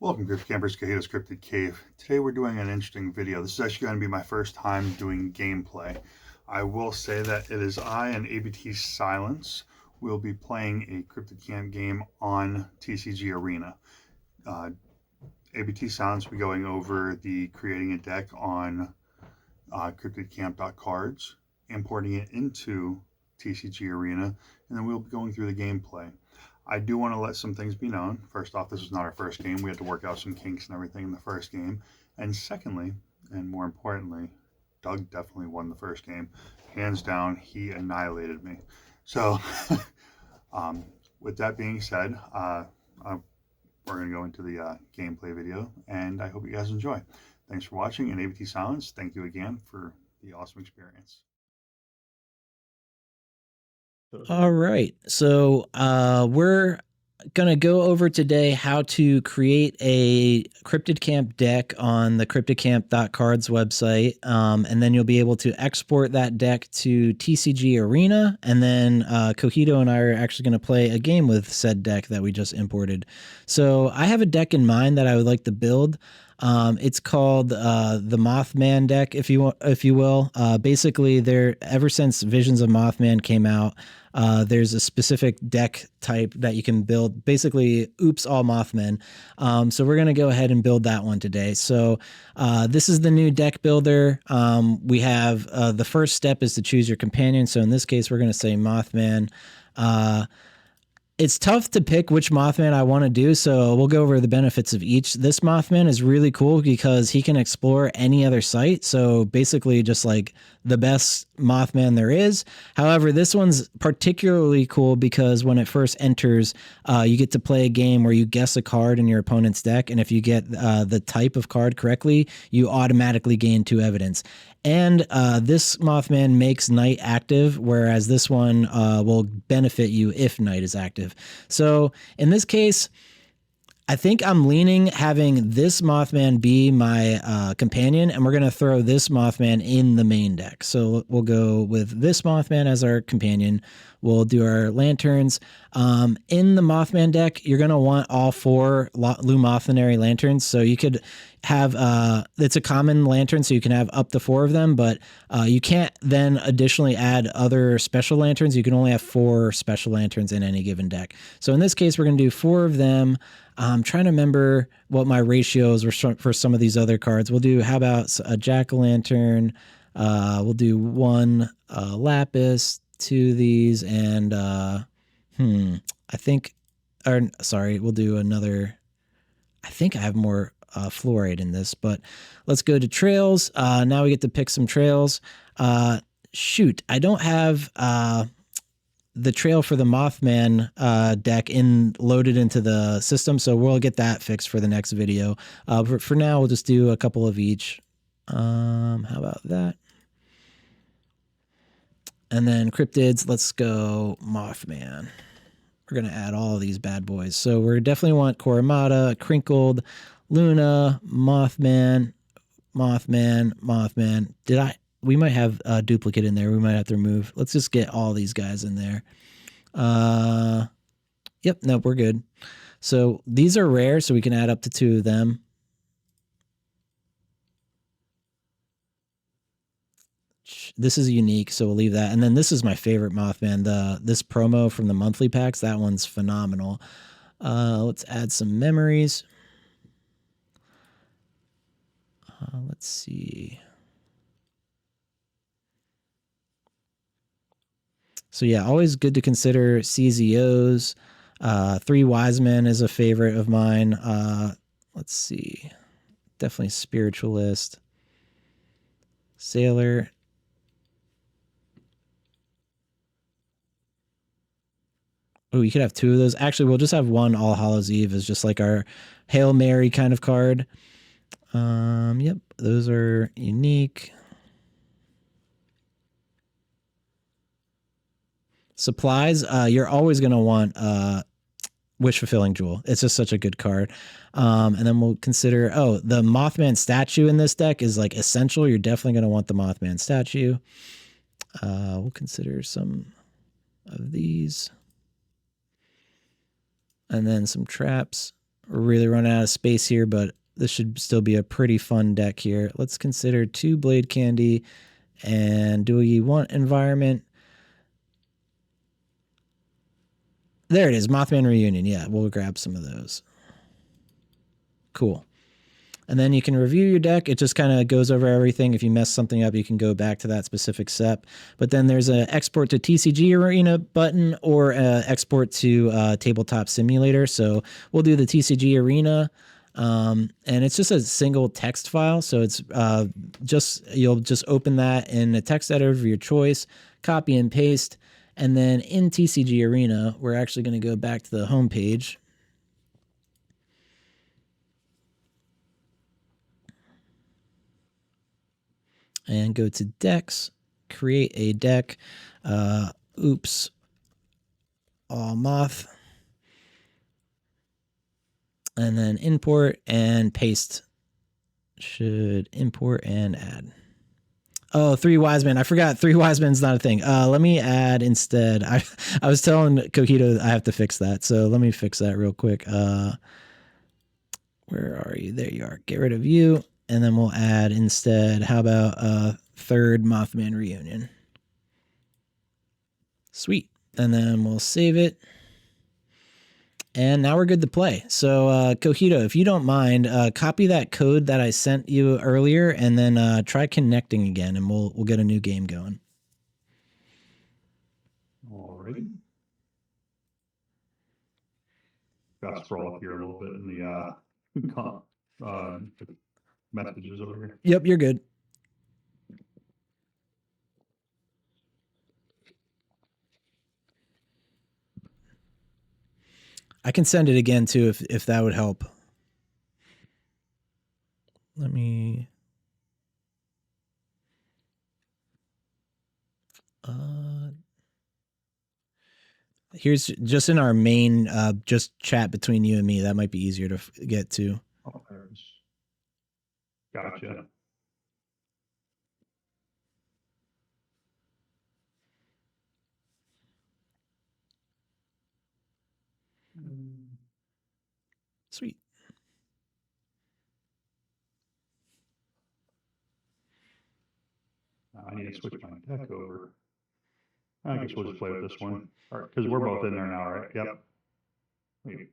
Welcome, Cryptid Campers, Cahito's Cryptid Cave. Today we're doing an interesting video. This is actually going to be my first time doing gameplay. I will say that it is I and ABTSilence will be playing a Cryptid Camp game on TCGArena. ABTSilence will be going over the creating a deck on cryptidcamp.cards, importing it into TCGArena, and then we'll be going through the gameplay. I do want to let some things be known. First off, this is not our first game. We had to work out some kinks and everything in the first game. And secondly, and more importantly, Doug definitely won the first game. Hands down, he annihilated me. So, with that being said, we're going to go into the gameplay video, and I hope you guys enjoy. Thanks for watching, and ABTSilence, thank you again for the awesome experience. All right, so we're going to go over today how to create a Cryptid Camp deck on the cryptidcamp.cards website, and then you'll be able to export that deck to TCGArena, and then Cahito and I are actually going to play a game with said deck that we just imported. So I have a deck in mind that I would like to build. It's called the Mothman deck, if you will. Basically, ever since Visions of Mothman came out, there's a specific deck type that you can build. Basically, oops, all Mothmen. So we're going to go ahead and build that one today. So this is the new deck builder. We have the first step is to choose your companion. So in this case, we're going to say Mothman. It's tough to pick which Mothman I want to do, so we'll go over the benefits of each. This Mothman is really cool because he can explore any other site, so basically just like the best Mothman there is. However, this one's particularly cool because when it first enters, you get to play a game where you guess a card in your opponent's deck, and if you get the type of card correctly, you automatically gain 2 evidence. And this Mothman makes night active, whereas this one will benefit you if night is active. So in this case, I think I'm leaning having this Mothman be my companion, and we're going to throw this Mothman in the main deck. So we'll go with this Mothman as our companion. We'll do our lanterns. In the Mothman deck, you're going to want all 4 Lumothenary lanterns. So you could have, it's a common lantern, so you can have up to 4 of them, but you can't then additionally add other special lanterns. You can only have 4 special lanterns in any given deck. So in this case, we're going to do 4 of them. I'm trying to remember what my ratios were for some of these other cards. We'll do, how about a jack-o'-lantern? We'll do 1 lapis, 2 of these, and I think, or sorry, we'll do another. I think I have more fluoride in this, but let's go to trails. Now we get to pick some trails. Shoot, I don't have the trail for the Mothman deck loaded into the system, so we'll get that fixed for the next video. But for now, we'll just do a couple of each. How about that? And then cryptids, let's go Mothman. We're going to add all of these bad boys. So we definitely want Koramata, Crinkled, Luna, Mothman, Mothman. We might have a duplicate in there. We might have to remove. Let's just get all these guys in there. Yep, nope, we're good. So these are rare, so we can add up to 2 of them. This is unique, so we'll leave that. And then this is my favorite Mothman, this promo from the monthly packs. That one's phenomenal. Let's add some memories. Let's see. So yeah, always good to consider CZOs. 3 Wise Men is a favorite of mine. Let's see. Definitely Spiritualist. Sailor. Oh, you could have 2 of those. Actually, we'll just have 1 All Hallows Eve as just like our Hail Mary kind of card. Yep, those are unique. Supplies, you're always going to want Wish Fulfilling Jewel. It's just such a good card. And then we'll consider, the Mothman statue in this deck is like essential. You're definitely going to want the Mothman statue. We'll consider some of these. And then some traps. We're really running out of space here, but this should still be a pretty fun deck here. Let's consider 2 Blade Candy. And do we want environment? There it is, Mothman Reunion. Yeah, we'll grab some of those. Cool. And then you can review your deck. It just kind of goes over everything. If you mess something up, you can go back to that specific step. But then there's an export to TCGArena button or export to Tabletop Simulator. So we'll do the TCGArena. And it's just a single text file. So it's you'll just open that in a text editor of your choice, copy and paste. And then in TCGArena, we're actually going to go back to the home page. And go to decks, create a deck, oops, all moth, and then import and paste. Should import and add. Oh, 3 wise men. I forgot 3 wise men's not a thing. Let me add instead. I was telling Coquito I have to fix that. So let me fix that real quick. Where are you? There you are. Get rid of you. And then we'll add instead, how about a 3rd Mothman Reunion? Sweet. And then we'll save it. And now we're good to play. So Coquito, if you don't mind, copy that code that I sent you earlier and then try connecting again and we'll get a new game going. All right. Got to scroll up here a little bit in the messages over here. Yep, you're good. I can send it again too if that would help. Let me here's just in our main just chat between you and me. That might be easier to get to. Oh, there's... Gotcha. Sweet. I need to switch my deck over. I guess we'll just play with this one. All right, because we're both in there now, right? Yep. Wait.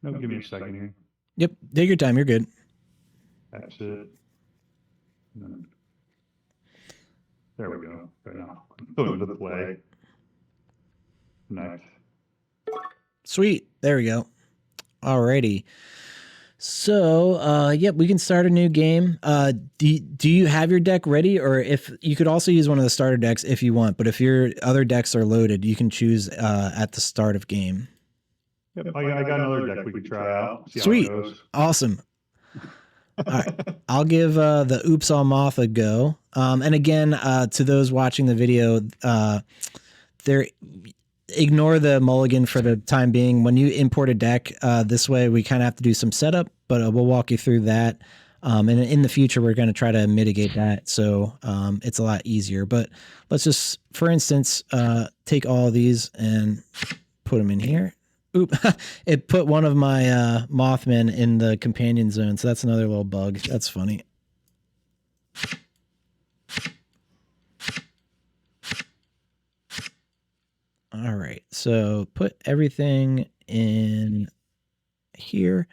No, give me a second here. Yep, take your time. You're good. That's it. There we go. Right now. Going to the play. Nice. Sweet. There we go. Alrighty. So, yep, we can start a new game. Do you have your deck ready? Or if you could also use one of the starter decks if you want, but if your other decks are loaded, you can choose at the start of game. Yep, I got another deck we could try out. See Sweet. how it goes. Awesome. All right. I'll give the Oops All Moth a go. And again, to those watching the video, ignore the mulligan for the time being. When you import a deck this way, we kind of have to do some setup, but we'll walk you through that. And in the future, we're going to try to mitigate that. So it's a lot easier. But let's just, for instance, take all of these and put them in here. Oop, it put one of my Mothmen in the companion zone. So that's another little bug. That's funny. All right, so put everything in here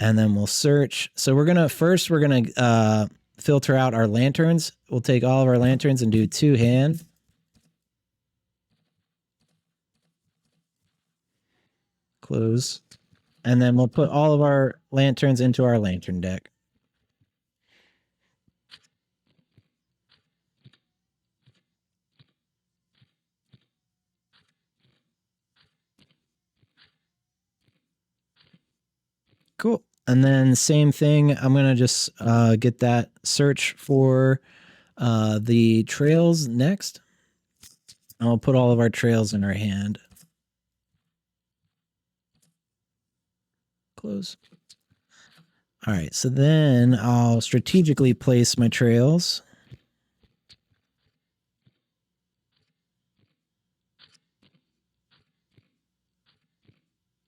and then we'll search. So we're gonna filter out our lanterns. We'll take all of our lanterns and do 2 hand. Close. And then we'll put all of our lanterns into our lantern deck. Cool. And then same thing, I'm going to just get that search for the trails next. And we'll put all of our trails in our hand. Close. All right, so then I'll strategically place my trails.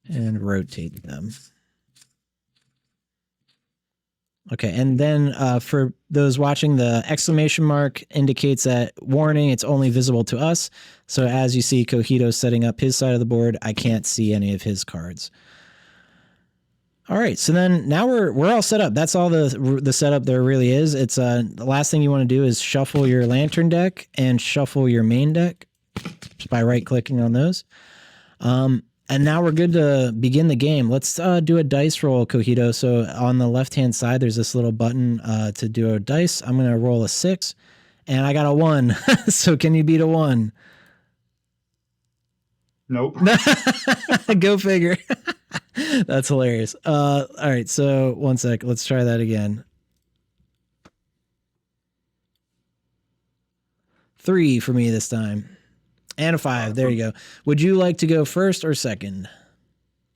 and rotate them. Okay, and then for those watching, the exclamation mark indicates that warning, it's only visible to us. So as you see Cojito setting up his side of the board, I can't see any of his cards. All right, so then now we're all set up. That's all the setup there really is. It's the last thing you want to do is shuffle your lantern deck and shuffle your main deck just by right-clicking on those. And now we're good to begin the game. Let's do a dice roll, Cojito. So on the left-hand side, there's this little button to do a dice. I'm going to roll a 6, and I got a 1. So can you beat a 1? Nope. Go figure. That's hilarious. All right, so 1 sec. Let's try that again. 3 for me this time. And a 5. There you go. Would you like to go first or second?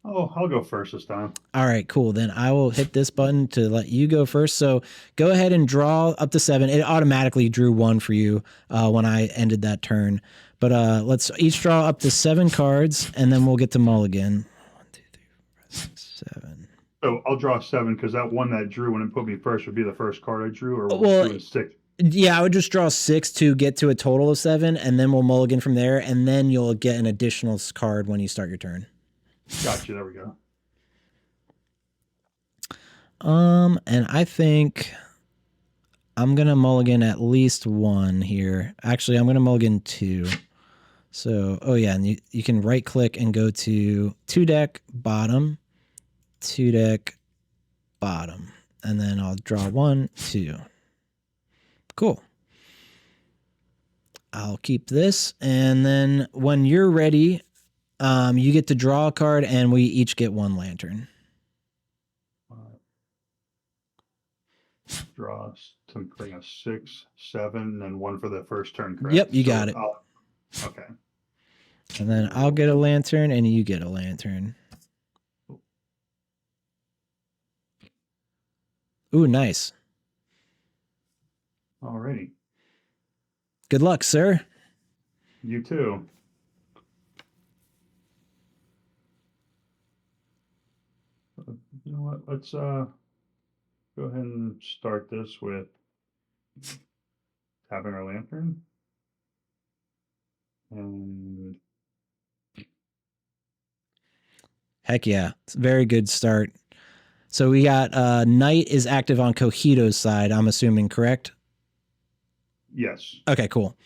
Oh, I'll go first this time. All right, cool. Then I will hit this button to let you go first. So go ahead and draw up to 7. It automatically drew 1 for you when I ended that turn. But let's each draw up to 7 cards, and then we'll get to mulligan. 1, 2, 3, 4, 5, 6, 7. So I'll draw 7 because that one that drew when it put me first would be the first card I drew, or well, 2 and 6. Yeah, I would just draw 6 to get to a total of 7, and then we'll mulligan from there, and then you'll get an additional card when you start your turn. Gotcha. There we go. And I think I'm gonna mulligan at least 1 here. Actually, I'm gonna mulligan 2. So, oh yeah, and you can right click and go to 2 deck bottom, 2 deck bottom, and then I'll draw 1, 2. Cool. I'll keep this, and then when you're ready, you get to draw a card, and we each get 1 lantern. Draw something a 6, 7, and then 1 for the first turn. Correct? Yep, you got it. Okay. And then I'll get a lantern, and you get a lantern. Ooh, nice. Alrighty. Good luck, sir. You too. You know what? Let's go ahead and start this with having our lantern. And Heck yeah. It's a very good start. So we got Knight is active on Cojito's side, I'm assuming, correct? yes. Okay, cool.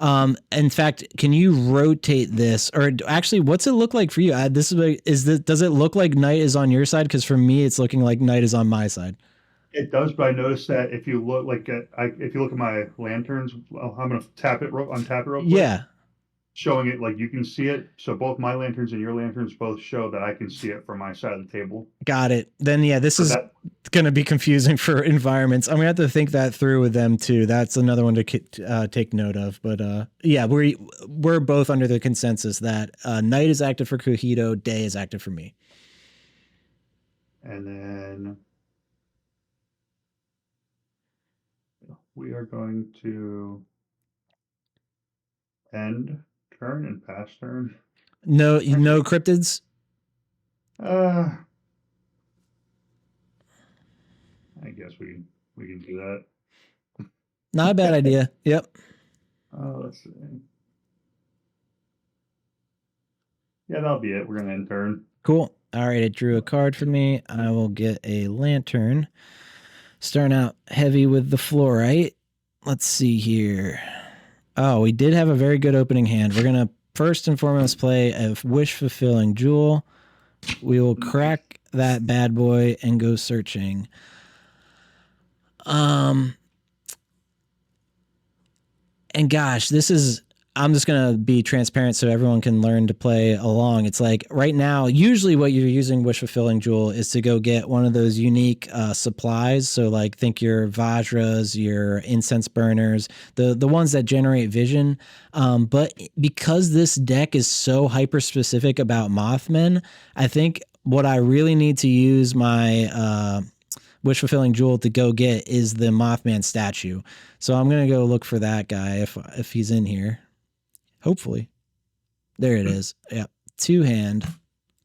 In fact, can you rotate this, or actually, what's it look like for you? Does it look like Knight is on your side? Because for me, it's looking like Knight is on my side. It does, but I noticed that if you look if you look at my lanterns, well, I'm gonna tap it real quick. Yeah. Showing it like you can see it. So both my lanterns and your lanterns both show that I can see it from my side of the table. Got it. Then yeah, this is going to be confusing for environments. I'm gonna have to think that through with them too. That's another one to take note of. But yeah, we're both under the consensus that Night is active for Cojito, Day is active for me. And then we are going to end turn and pass turn. No cryptids. I guess we can do that. Not a bad idea. Yep. Let's see. Yeah, that'll be it. We're gonna end turn. Cool. All right, it drew a card for me. I will get a lantern. Starting out heavy with the fluorite. Let's see here. Oh, we did have a very good opening hand. We're gonna first and foremost play a wish-fulfilling jewel. We will crack that bad boy and go searching. And gosh, I'm just going to be transparent so everyone can learn to play along. It's like right now, usually what you're using Wish Fulfilling Jewel is to go get one of those unique supplies. So like think your Vajras, your incense burners, the ones that generate vision. But because this deck is so hyper specific about Mothmen, I think what I really need to use my Wish Fulfilling Jewel to go get is the Mothman statue. So I'm going to go look for that guy if he's in here. Hopefully. There it is. Yep. 2-hand.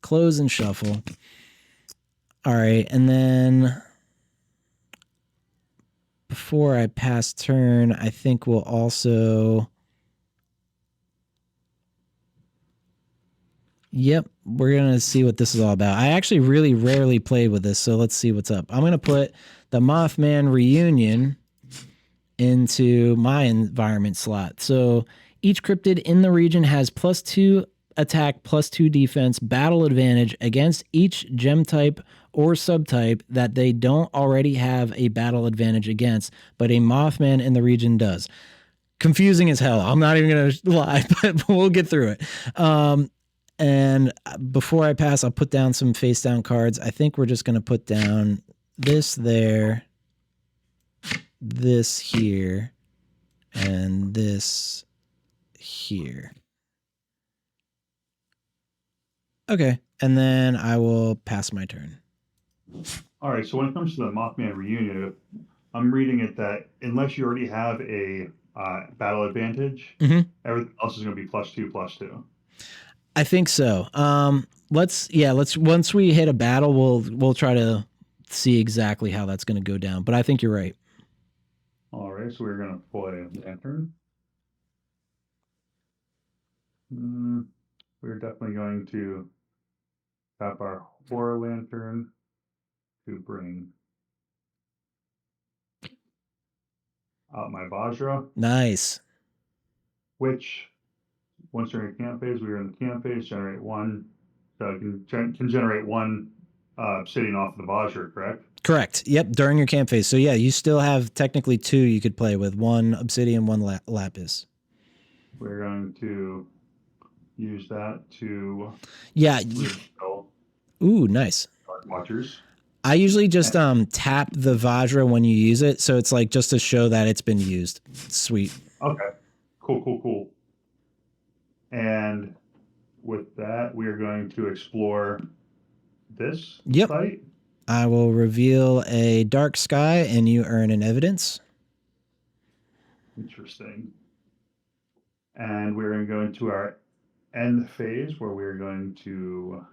close and shuffle. All right, and then before I pass turn, I think we'll also... Yep, we're going to see what this is all about. I actually really rarely play with this, so let's see what's up. I'm going to put the Mothman Reunion into my environment slot. So each cryptid in the region has +2 attack, +2 defense, battle advantage against each gem type or subtype that they don't already have a battle advantage against, but a Mothman in the region does. Confusing as hell. I'm not even going to lie, but we'll get through it. And before I pass, I'll put down some face down cards. I think we're just going to put down this there, this here, and this here. Okay. And then I will pass my turn. All right, so when it comes to the Mothman reunion, I'm reading it that unless you already have a battle advantage, everything else is going to be +2/+2. I think so. Let's once we hit a battle, we'll try to see exactly how that's going to go down. But I think you're right. All right, so we're going to play Lantern. We're definitely going to tap our Horror Lantern to bring out my Vajra. Nice. Which, once you're in camp phase, we are in the camp phase, generate one. So you can generate one sitting off the Vajra, correct? Correct. Yep, during your camp phase. So yeah, you still have technically 2 you could play with, 1 obsidian, 1 lapis. We're going to use that to ooh, nice. Dark Watchers. I usually just tap the Vajra when you use it, so it's like just to show that it's been used. Sweet. Okay. Cool. And with that, we are going to explore this site. I will reveal a dark sky and you earn an evidence. Interesting. And we're going to go into our end phase where we're going to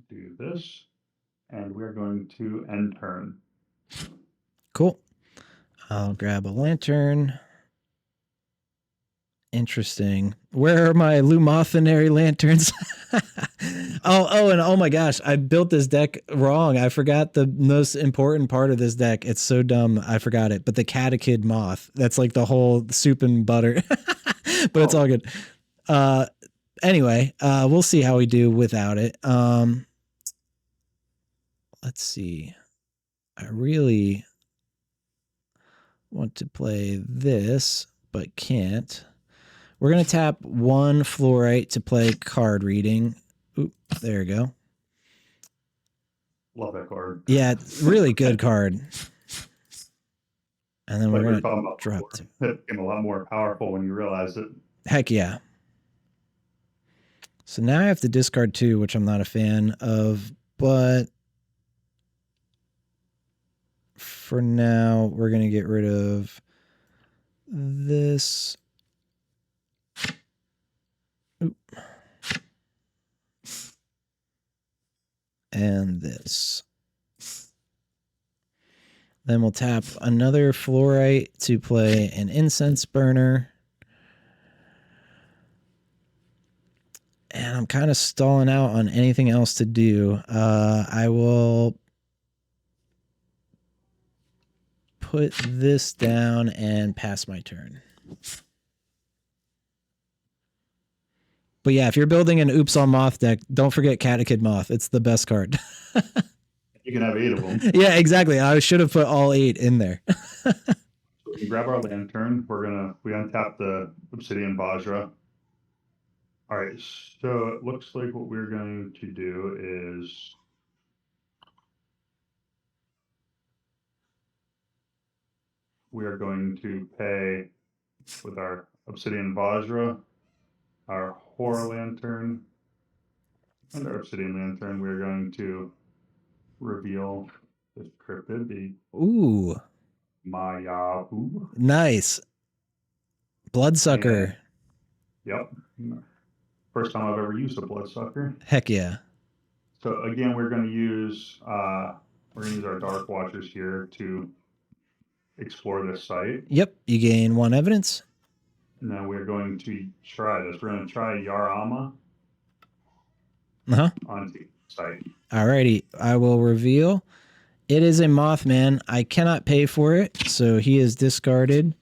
do this, and we're going to end turn. Cool. I'll grab a lantern. Interesting. Where are my Lumothenary lanterns? and oh my gosh, I built this deck wrong. I forgot the most important part of this deck. It's so dumb. I forgot it. But the Catechid moth. That's like the whole soup and butter. But it's all good. Anyway, we'll see how we do without it. Let's see. I really want to play this, but can't. We're going to tap 1 fluorite to play card reading. Oop, there we go. Love that card. Yeah, really good card. And then we're going to drop it. It became a lot more powerful when you realize it. Heck yeah. So now I have to discard 2, which I'm not a fan of, but for now, we're going to get rid of this. Oop. And this. Then we'll tap another fluorite to play an incense burner. And I'm kind of stalling out on anything else to do. I will put this down and pass my turn. But yeah, if you're building an Oops on Moth deck, don't forget Catechid Moth. It's the best card. You can have 8 of them. Yeah, exactly. I should have put all 8 in there. So we grab our lantern. We untap the Obsidian Vajra. All right, so it looks like what we're going to do is we are going to pay with our Obsidian Vajra, our Horror Lantern, and our Obsidian Lantern. We're going to reveal this cryptid, the Ooh. Mayahu. Nice. Bloodsucker. And, yep. First time I've ever used a bloodsucker. Heck yeah. So again, we're going to use our Dark Watchers here to explore this site. Yep. You gain 1 evidence. Now we're going to try this. We're going to try Yarama Uh-huh. on the site. Alrighty. I will reveal. It is a Mothman. I cannot pay for it, so he is discarded.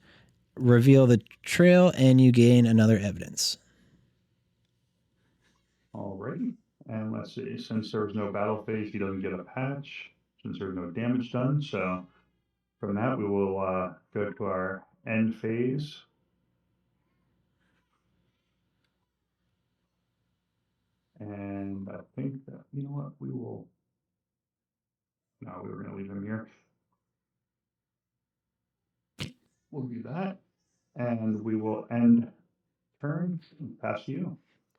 Reveal the trail, and you gain another evidence. Alrighty. And let's see, since there was no battle phase, he doesn't get a patch, since there's no damage done. So from that, we will go to our end phase. And I think that, you know what, we will, no, we were going to leave him here. We'll do that. And we will end turn and pass to you.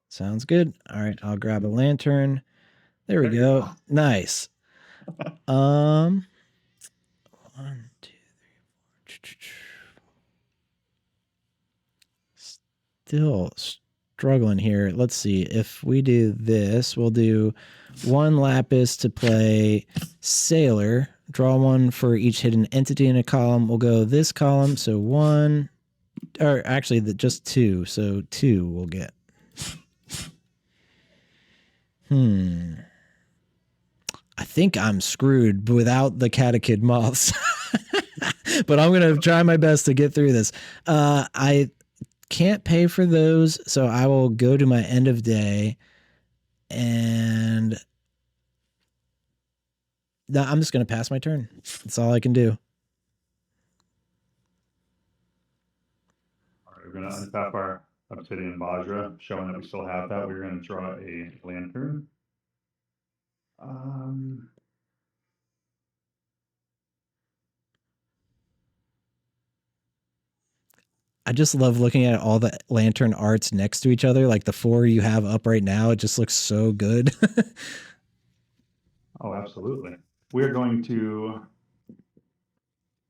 Sounds good. All right, I'll grab a lantern. There we go. Nice. 1, 2, 3, 4. Still struggling here. Let's see. If we do this, we'll do 1 lapis to play Sailor. Draw 1 for each hidden entity in a column. We'll go this column. So 1, or actually just 2. So 2 we'll get. I think I'm screwed without the catechid moths. But I'm going to try my best to get through this. I can't pay for those, so I will go to my end of day. And no, I'm just going to pass my turn. That's all I can do. All right, we're going to untap our Obsidian Vajra, showing that we still have that. We're going to draw a lantern. I just love looking at all the lantern arts next to each other. Like the 4 you have up right now, it just looks so good. Oh, absolutely. We're going to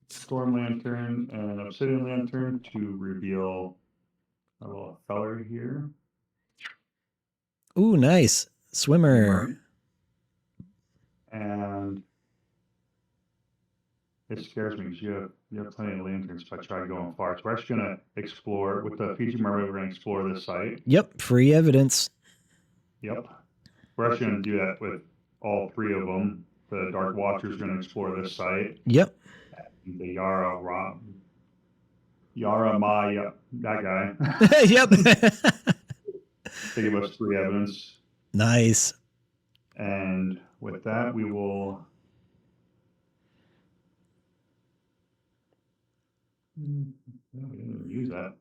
Storm Lantern and Obsidian Lantern to reveal a little feller here. Ooh, nice. Swimmer. And it scares me because you have plenty of lanterns if I try going far. So we're actually going to explore, with the Fiji Mermaid, we're going to explore this site. Yep, free evidence. Yep. We're actually going to do that with all 3 of them. The Dark Watcher's going to explore this site. Yep. The Yara Maya, that guy. Yep. They give us 3 evidence. Nice. And with that, we will we didn't even use that.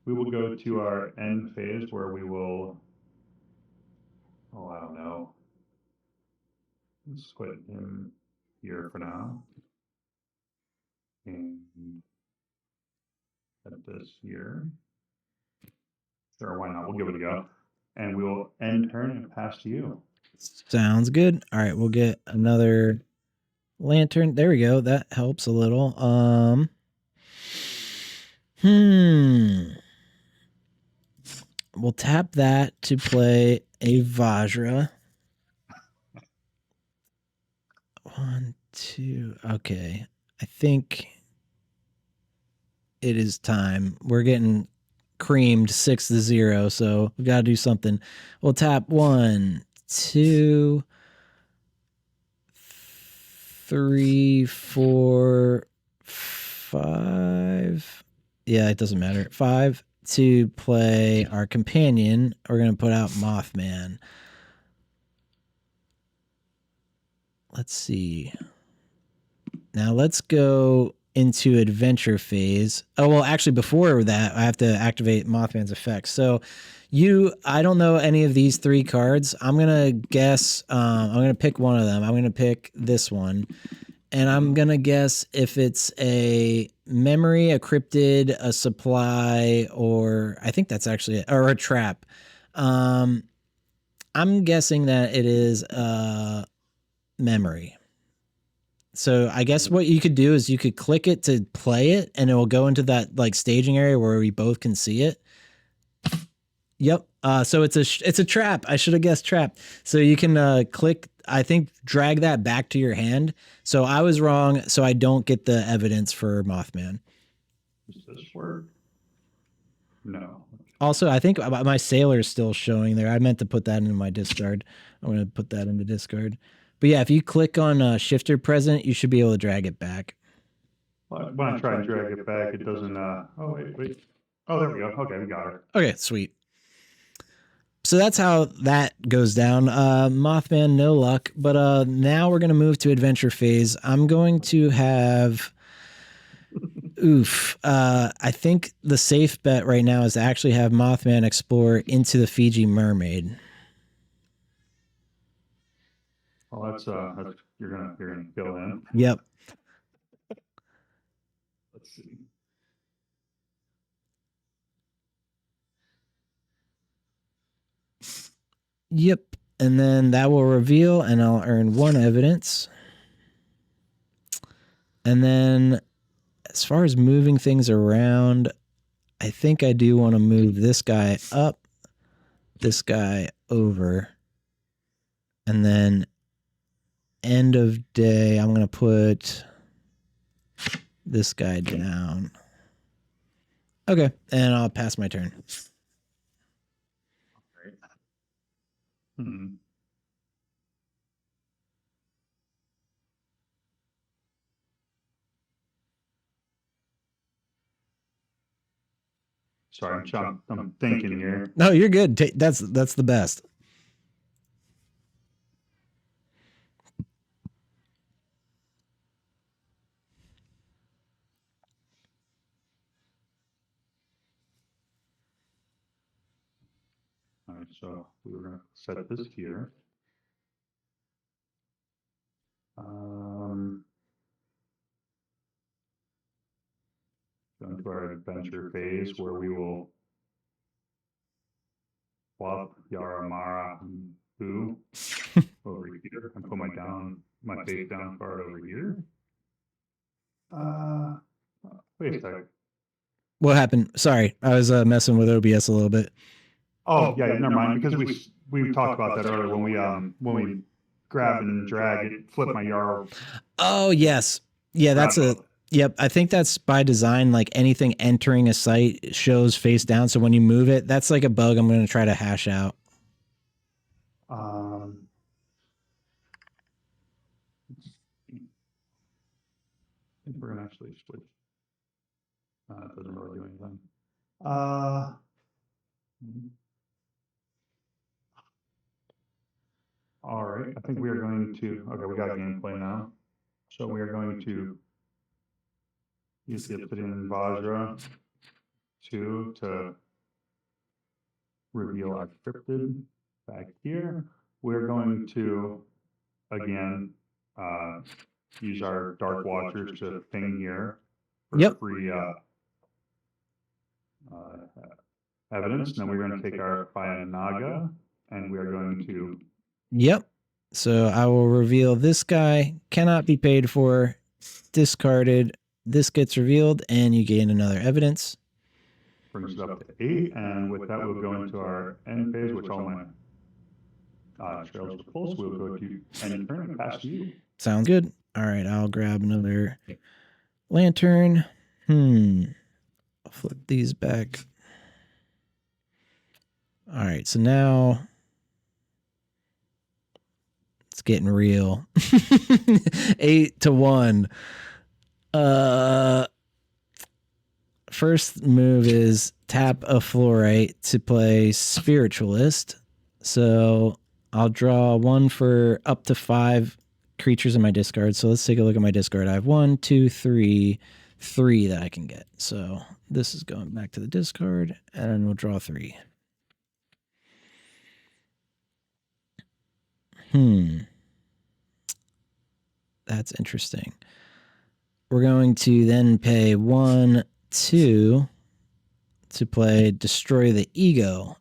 We will go to our end phase where we will, I don't know. Let's put him here for now. And set this here. Sure, why not? We'll give it a go. And we will end turn and pass to you. Sounds good. All right, we'll get another lantern. There we go. That helps a little. We'll tap that to play a Vajra. 1, 2. Okay. I think it is time. We're getting creamed 6-0, so we got to do something. We'll tap 1, 2, 3, 4, 5. Yeah, it doesn't matter. 5 to play our companion. We're going to put out Mothman. Let's see. Now let's go into adventure phase. Oh, well, actually before that, I have to activate Mothman's effects. So I don't know any of these 3 cards. I'm going to guess, I'm going to pick one of them. I'm going to pick this one. And I'm going to guess if it's a memory, a cryptid, a supply, or I think that's actually it, or a trap. I'm guessing that it is a memory. So I guess what you could do is you could click it to play it, and it will go into that like staging area where we both can see it. Yep. So it's a trap. I should have guessed trap. So you can click, I think, drag that back to your hand. So I was wrong. So I don't get the evidence for Mothman. Does this work? No. Also, I think my sailor is still showing there. I meant to put that into my discard. I'm going to put that into discard. But yeah, if you click on shifter present, you should be able to drag it back. When I try to drag it back, it doesn't. Oh, wait. Oh, there we go. Okay, we got her. Okay, sweet. So that's how that goes down. Mothman, no luck. But now we're going to move to adventure phase. I'm going to have... I think the safe bet right now is to actually have Mothman explore into the Fiji mermaid. Well, that's you're gonna fill in. Yep. Let's see. Yep. And then that will reveal, and I'll earn 1 evidence. And then as far as moving things around, I think I do want to move this guy up, this guy over, and then end of day, I'm going to put this guy down. Okay, and I'll pass my turn. Hmm. Sorry, I'm thinking here. No, you're good. That's the best. All right, so we were going to set this here. Go into our adventure phase where we will swap Yaramara and Boo over here and put my face down card over here. Wait a second. What happened? Sorry, I was messing with OBS a little bit. Oh yeah, never mind. Because we talked about that earlier when we grab and drag it, flip my Yarl. Oh yes, yeah, that's a. Yep, I think that's by design. Like anything entering a site shows face down, so when you move it, that's like a bug I'm going to try to hash out. I think we're gonna actually switch. It doesn't really do anything. All right, I think we are going to. Okay, we got gameplay now, so we are going to use the Obsidian Vajra 2 to reveal our cryptid back here. We're going to again use our Dark Watchers to ping here for free evidence. Then we're going to take our Fire Naga and we are going to. Yep. So I will reveal this guy cannot be paid for, discarded. This gets revealed, and you gain another evidence. Brings it up to 8, and with that, we'll go into our end phase, which all my trails are full. So we'll go to end turn and pass to you. Sounds good. All right, I'll grab another lantern. I'll flip these back. All right, so now it's getting real. 8-1. First move is tap a fluorite to play Spiritualist. So I'll draw 1 for up to 5 creatures in my discard. So let's take a look at my discard. I have 1, 2, 3 that I can get. So this is going back to the discard, and we'll draw 3. That's interesting. We're going to then pay 1, 2 to play Destroy the Ego.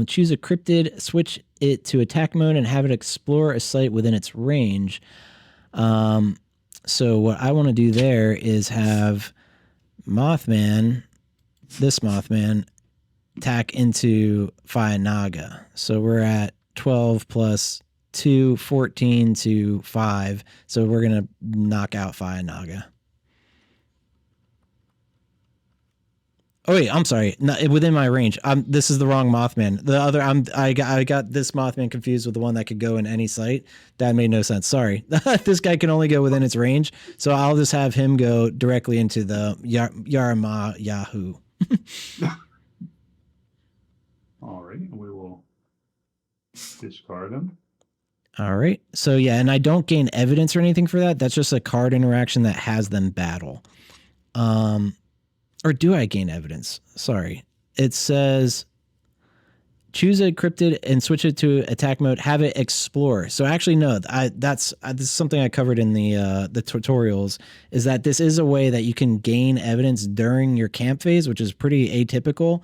Choose a cryptid, switch it to attack mode, and have it explore a site within its range. So what I want to do there is have Mothman, this Mothman, tack into Phi Naga. So we're at 12 plus 2, 14 to 5. So we're going to knock out Phi Naga. Oh wait, I'm sorry. Not within my range. This is the wrong Mothman. The other, I got this Mothman confused with the one that could go in any site. That made no sense. Sorry. This guy can only go within its range, so I'll just have him go directly into the Yarama Yahoo. All right, we will discard him. All right. So yeah, and I don't gain evidence or anything for that. That's just a card interaction that has them battle. Or do I gain evidence? Sorry. It says choose a cryptid and switch it to attack mode. Have it explore. So actually, no. This is something I covered in the tutorials. Is that this is a way that you can gain evidence during your camp phase, which is pretty atypical.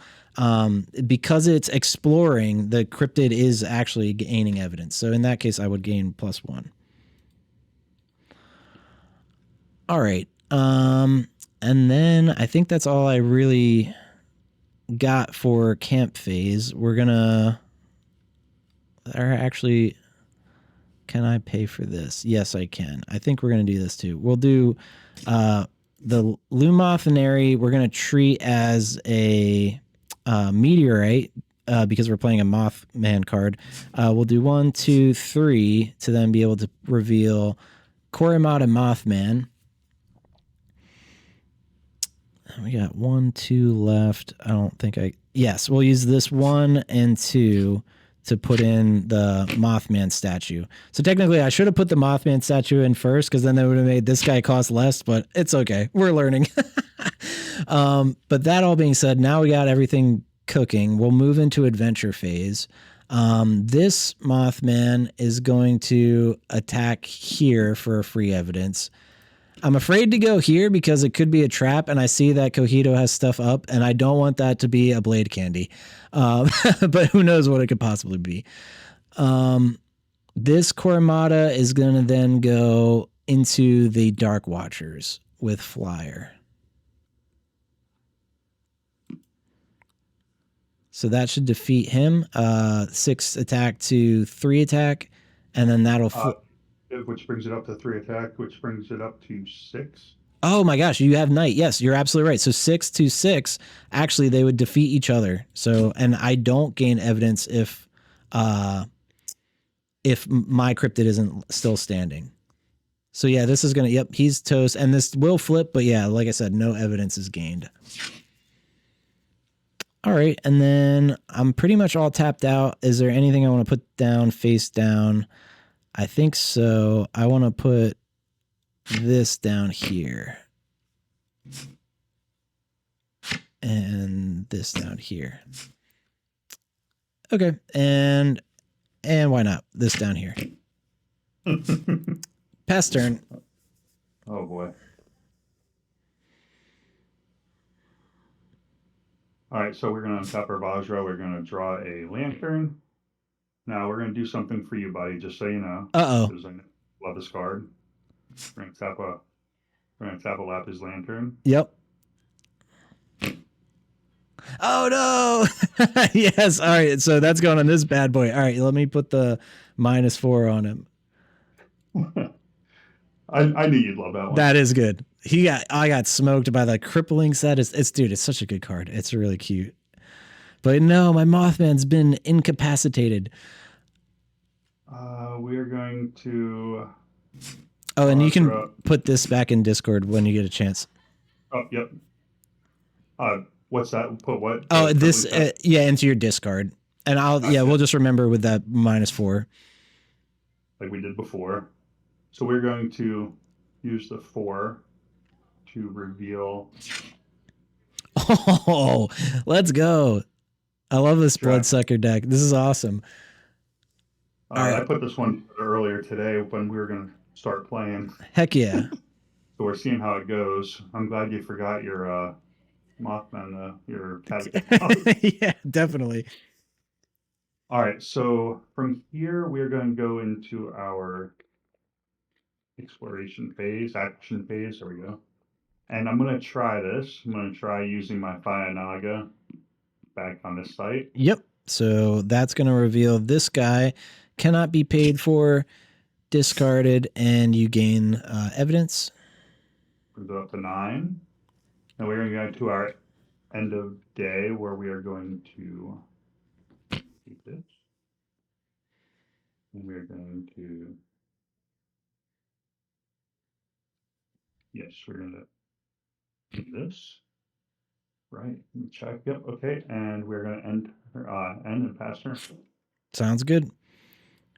Because it's exploring, the cryptid is actually gaining evidence. So in that case, I would gain +1. All right. And then I think that's all I really got for camp phase. We're gonna, or actually, can I pay for this? Yes, I can. I think we're gonna do this too. We'll do the Lumothanary. We're gonna treat as a meteorite because we're playing a Mothman card. We'll do 1, 2, 3 to then be able to reveal Korimata Mothman. We got 1, 2 left. I don't think yes, we'll use this 1 and 2 to put in the Mothman statue. So technically I should have put the Mothman statue in first, because then they would have made this guy cost less, but it's okay. We're learning. But that all being said, now we got everything cooking. We'll move into adventure phase. This Mothman is going to attack here for free evidence. I'm afraid to go here because it could be a trap, and I see that Cojito has stuff up, and I don't want that to be a blade candy. But who knows what it could possibly be. This Korimata is going to then go into the Dark Watchers with Flyer. So that should defeat him. 6 attack to 3 attack, and then that'll... which brings it up to 3 attack, which brings it up to 6. Oh my gosh, you have Knight. Yes, you're absolutely right. So 6 to 6, actually they would defeat each other. So, and I don't gain evidence if my cryptid isn't still standing. So yeah, this is gonna, yep, he's toast, and this will flip, but yeah, like I said, no evidence is gained. All right, and then I'm pretty much all tapped out. Is there anything I want to put down face down? I think so. I want to put this down here. And this down here. Okay. And why not? This down here. Pass turn. Oh boy. All right, so we're going to untap our Vajra. We're going to draw a lantern. Now we're going to do something for you, buddy, just so you know. Uh-oh. Because I love this card. We're going to tap a Lapis Lantern. Yep. Oh no! Yes. All right. So that's going on this bad boy. All right. Let me put the -4 on him. I knew you'd love that one. That is good. I got smoked by the crippling set. Dude, it's such a good card. It's really cute. But no, my Mothman's been incapacitated. We're going to... Oh, and you can put this back in Discord when you get a chance. Oh, yep. What's that? Put what? Oh, this, into your discard. And we'll just remember with that -4. Like we did before. So we're going to use the 4 to reveal. Oh, let's go. I love this Bloodsucker deck. This is awesome. I put this one earlier today when we were going to start playing. Heck yeah. So we're seeing how it goes. I'm glad you forgot your Mothman, your cat. Yeah, definitely. All right, so from here we're going to go into our exploration phase, action phase. There we go. And I'm gonna try this. I'm gonna try using my Fire Naga back on this site. Yep. So that's going to reveal this guy cannot be paid for, discarded, and you gain evidence. We'll go up to 9. And we're going to go to our end of day where we are going to keep this. And we're going to, yes, we're going to keep this. Right. Check. Yep. Okay. And we're going to end and pass turn. Sounds good.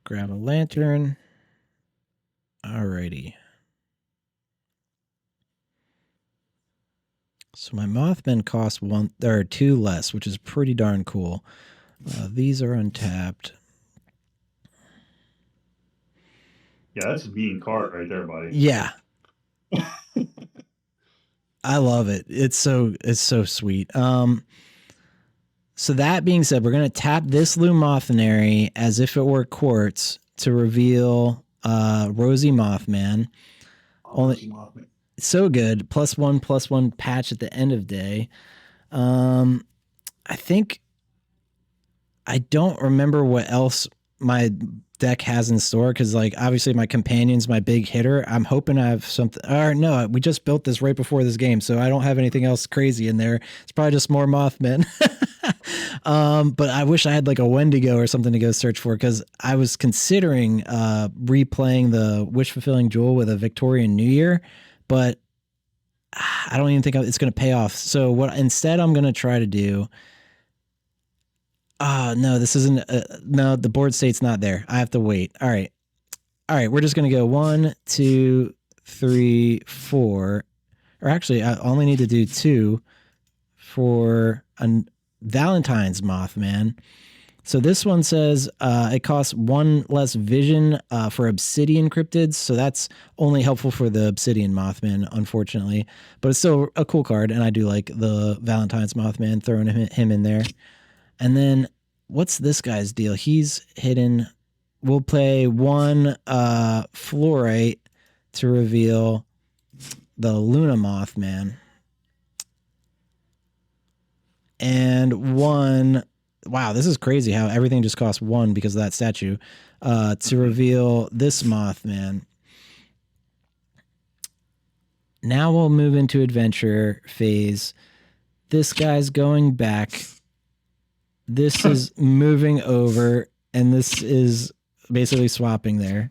Grab a lantern. Alrighty. So my Mothman cost 1 or 2 less, which is pretty darn cool. These are untapped. Yeah, that's a mean card right there, buddy. Yeah. I love it. It's so sweet. So that being said, we're gonna tap this Lumothenary as if it were quartz to reveal Rosy Mothman. Only so good. +1/+1 patch at the end of day. I think I don't remember what else my deck has in store because, like, obviously my companion's my big hitter. I'm hoping I have something. Or no, we just built this right before this game, so I don't have anything else crazy in there. It's probably just more Mothmen. But I wish I had like a Wendigo or something to go search for because I was considering replaying the Wish Fulfilling Jewel with a Victorian New Year, but I don't even think it's going to pay off. So what instead I'm going to try to do. No, this isn't. No, the board state's not there. I have to wait. All right. We're just going to go 1, 2, 3, 4. Or actually, I only need to do 2 for a Valentine's Mothman. So this one says it costs 1 less vision for obsidian cryptids. So that's only helpful for the obsidian Mothman, unfortunately. But it's still a cool card, and I do like the Valentine's Mothman, throwing him in there. And then what's this guy's deal? He's hidden. We'll play 1 fluorite to reveal the Luna Mothman. And 1, wow, this is crazy how everything just costs 1 because of that statue, to reveal this Mothman. Now we'll move into adventure phase. This guy's going back. This is moving over, and this is basically swapping there.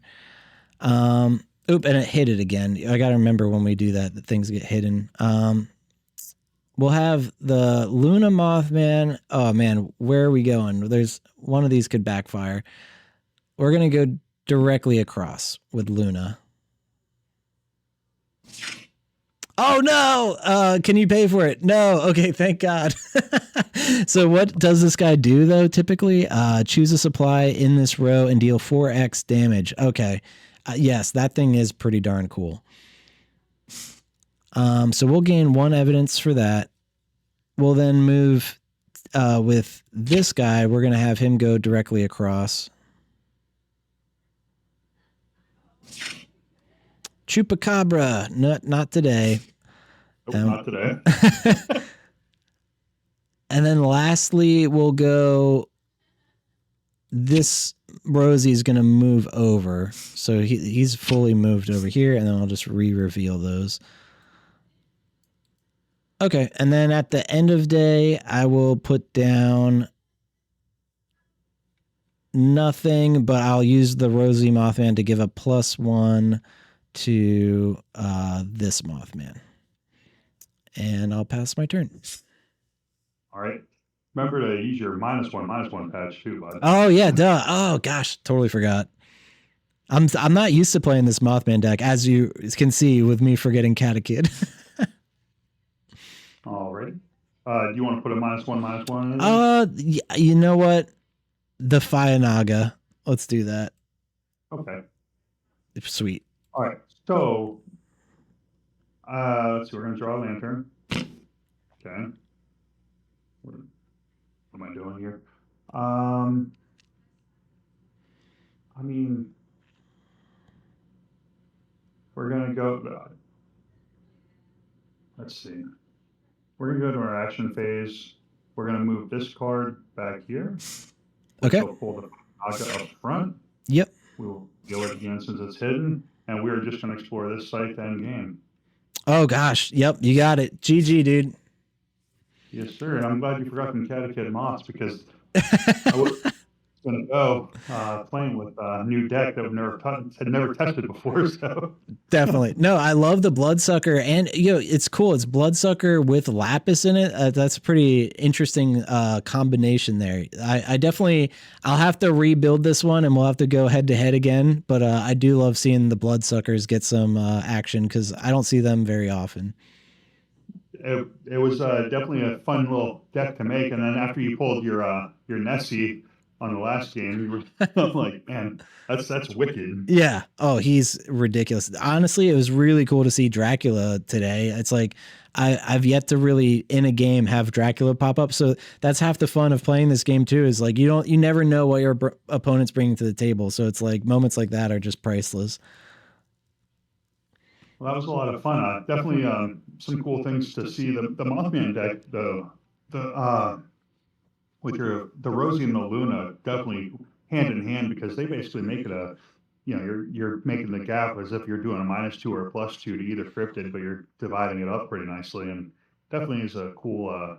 And it hit it again. I got to remember when we do that things get hidden. We'll have the Luna Mothman. Oh, man, where are we going? There's one of these could backfire. We're going to go directly across with Luna. Oh, no. Can you pay for it? No. Okay, thank God. So what does this guy do, though, typically? Choose a supply in this row and deal 4x damage. Okay. Yes, that thing is pretty darn cool. So we'll gain 1 evidence for that. We'll then move with this guy. We're going to have him go directly across. Chupacabra. Not today. Not today. And then lastly, we'll go. This Rosie is going to move over. So he's fully moved over here, and then I'll just re-reveal those. Okay, and then at the end of day, I will put down nothing, but I'll use the Rosy Mothman to give a +1 to this Mothman. And I'll pass my turn. All right. Remember to use your -1/-1 patch too, bud. Oh yeah, duh. Oh gosh, totally forgot. I'm not used to playing this Mothman deck, as you can see with me forgetting Katakid. All right. Do you want to put a -1/-1 in? You know what? The Fire-Naga. Let's do that. Okay. Sweet. All right. So, let's see. We're gonna draw a lantern. Okay. What am I doing here? I mean, we're going to go, let's see. We're going to go to our action phase. We're going to move this card back here. Okay. We'll pull the Naga up front. Yep. We will deal it again since it's hidden. And we're just going to explore this site to end game. Oh, gosh. Yep. You got it. GG, dude. Yes, sir. And I'm glad you forgot the Catechid moths because I was going to go playing with a new deck that had never tested before. So Definitely. No, I love the Bloodsucker, and it's cool. It's Bloodsucker with Lapis in it. That's a pretty interesting combination there. I'll have to rebuild this one, and we'll have to go head to head again. But I do love seeing the Bloodsuckers get some action because I don't see them very often. It was definitely a fun little deck to make. And then after you pulled your Nessie on the last game, you were like, man, that's wicked. Yeah. Oh, he's ridiculous. Honestly, it was really cool to see Dracula today. It's like I've yet to really in a game have Dracula pop up. So that's half the fun of playing this game too. Is like you never know what your opponent's bringing to the table. So it's like moments like that are just priceless. Well, that was a lot of fun. Definitely some cool things to see. The Mothman deck, with the Rosie and the Luna, definitely hand in hand because they basically make it you're making the gap as if you're doing a -2 or a +2 to either cryptid, but you're dividing it up pretty nicely, and definitely is a cool,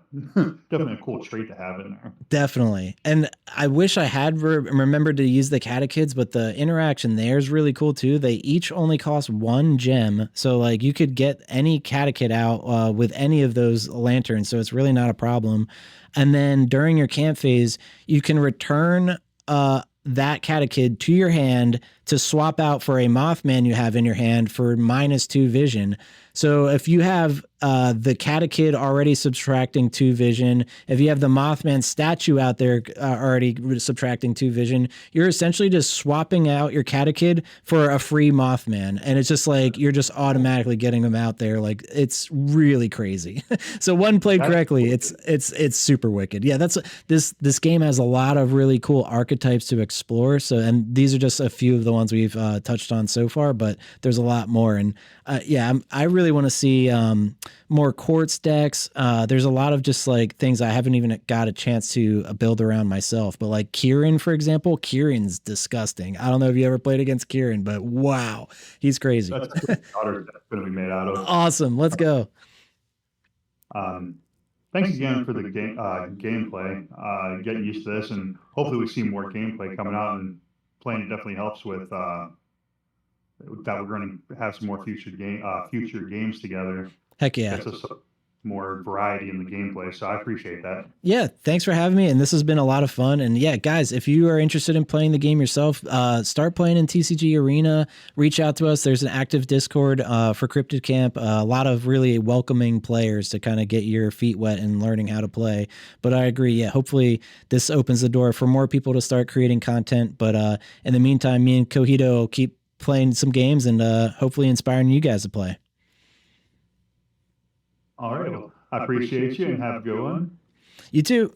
definitely a cool trait to have in there. Definitely. And I wish I had remembered to use the Catechids, but the interaction there is really cool too. They each only cost 1 gem. So like you could get any Catechid out with any of those lanterns. So it's really not a problem. And then during your camp phase, you can return that Catechid to your hand to swap out for a Mothman you have in your hand for -2 vision. So if you have the Catechid already subtracting 2 vision, if you have the Mothman statue out there already subtracting 2 vision, you're essentially just swapping out your Catechid for a free Mothman. And it's just like, you're just automatically getting them out there. Like it's really crazy. So when played correctly, it's super wicked. Yeah, this game has a lot of really cool archetypes to explore. So, and these are just a few of the ones we've touched on so far, but there's a lot more. And I really want to see more quartz decks. There's a lot of just like things I haven't even got a chance to build around myself. But like Kieran, for example, Kieran's disgusting. I don't know if you ever played against Kieran, but wow, he's crazy. That's what the daughter deck's going to be made out of. Awesome. Let's go. Thanks again for the gameplay. Getting used to this, and hopefully we see more gameplay coming out. And playing definitely helps with that. We're going to have some more future games together. Heck yeah. Gets us more variety in the gameplay, so I appreciate that. Yeah, thanks for having me, and this has been a lot of fun. And yeah, guys, if you are interested in playing the game yourself, start playing in TCGArena. Reach out to us. There's an active Discord for Cryptid Camp. A lot of really welcoming players to kind of get your feet wet and learning how to play. But I agree, yeah, hopefully this opens the door for more people to start creating content. But in the meantime, me and Cojito will keep playing some games and hopefully inspiring you guys to play. All right. Well, I appreciate you and have a good one. You too.